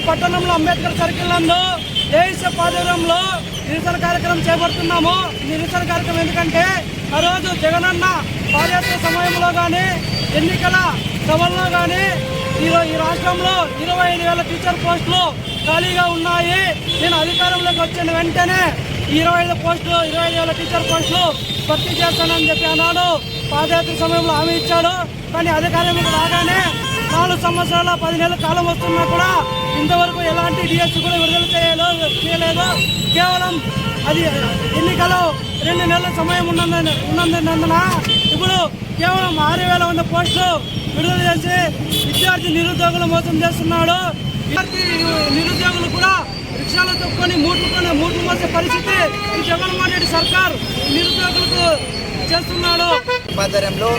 పట్టణంలో అంబేద్కర్ సర్కిల్ నందు దేశ పాదయాత్రలో నిరసన కార్యక్రమం చేపడుతున్నాము. నిరసన కార్యక్రమం ఎందుకంటే ఆ రోజు జగనన్న పాదయాత్ర సమయంలో కానీ ఎన్నికల సభల్లో కానీ ఈ రాష్ట్రంలో 25,000 టీచర్ పోస్టులు ఖాళీగా ఉన్నాయి. నేను అధికారంలోకి వచ్చిన వెంటనే 25,000 టీచర్ పోస్టులు భర్తీ చేస్తానని చెప్పి అన్నాడు. పాదయాత్ర సమయంలో హామీ ఇచ్చాడు. కానీ అధికారంలోకి రాగానే 4 సంవత్సరాల 10 నెలల కాలం వస్తున్నా కూడా ఇంతవరకు ఎలాంటి డిఎస్సి కూడా విడుదల చేయలేదు. కేవలం అది ఎన్నికలు 2 నెలల సమయం ఉన్నందున ఇప్పుడు కేవలం 6,100 పోస్టులు విడుదల చేసి విద్యార్థి నిరుద్యోగులు మోసం చేస్తున్నాడు. విద్యార్థి నిరుద్యోగులు కూడా రిక్షాలు తొక్కుని మూట్లు మోసే పరిస్థితి ఈ జగన్మోహన్ రెడ్డి సర్కార్ నిరుద్యోగులకు చేస్తున్నాడు. ఆధ్వర్యంలో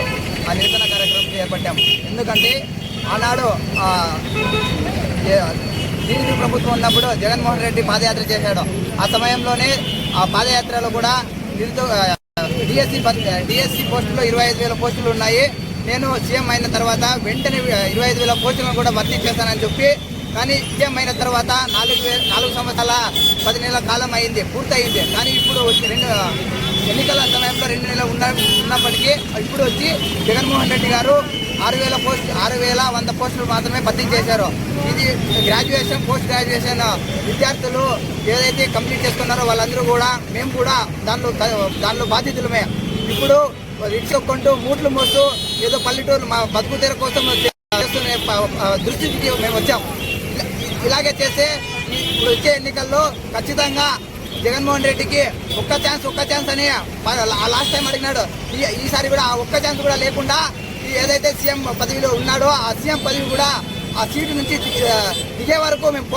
ఆ నిరసన కార్యక్రమం చేపట్టాం. ఎందుకంటే ఆనాడు టీడీపీ ప్రభుత్వం ఉన్నప్పుడు జగన్మోహన్ రెడ్డి పాదయాత్ర చేశాడు. ఆ సమయంలోనే ఆ పాదయాత్రలో కూడా డిఎస్సి పోస్టులు 25,000 పోస్టులు ఉన్నాయి. నేను సీఎం అయిన తర్వాత వెంటనే 25,000 పోస్టులను కూడా భర్తీ చేస్తానని చెప్పి, కానీ సీఎం అయిన తర్వాత 4 సంవత్సరాల 10 నెలల కాలం అయింది, పూర్తయింది. కానీ ఇప్పుడు ఎన్నికల సమయంలో 2 నెలలు ఉన్నప్పటికీ ఇప్పుడు వచ్చి జగన్మోహన్ రెడ్డి గారు 6,100 పోస్టులు మాత్రమే భర్తీ చేశారు. ఇది గ్రాడ్యుయేషన్, పోస్ట్ గ్రాడ్యుయేషన్ విద్యార్థులు ఏదైతే కంప్లీట్ చేసుకున్నారో వాళ్ళందరూ కూడా, మేము కూడా దానిలో బాధితులమే. ఇప్పుడు రిక్షా కొంటూ మూట్లు మోస్తూ ఏదో పల్లెటూరు మా బతుకు తెర కోసం చేస్తున్న దృష్టికి మేము వచ్చాం. ఇలాగే చేస్తే ఇప్పుడు వచ్చే ఎన్నికల్లో ఖచ్చితంగా జగన్మోహన్ రెడ్డికి ఒక్క ఛాన్స్ అని లాస్ట్ టైం అడిగినాడు. ఈసారి కూడా ఆ ఒక్క ఛాన్స్ కూడా లేకుండా ఏదైతే సీఎం పదవిలో ఉన్నాడో ఆ సీఎం పదవి కూడా ఆ సీటు నుంచి దిగే వరకు మేము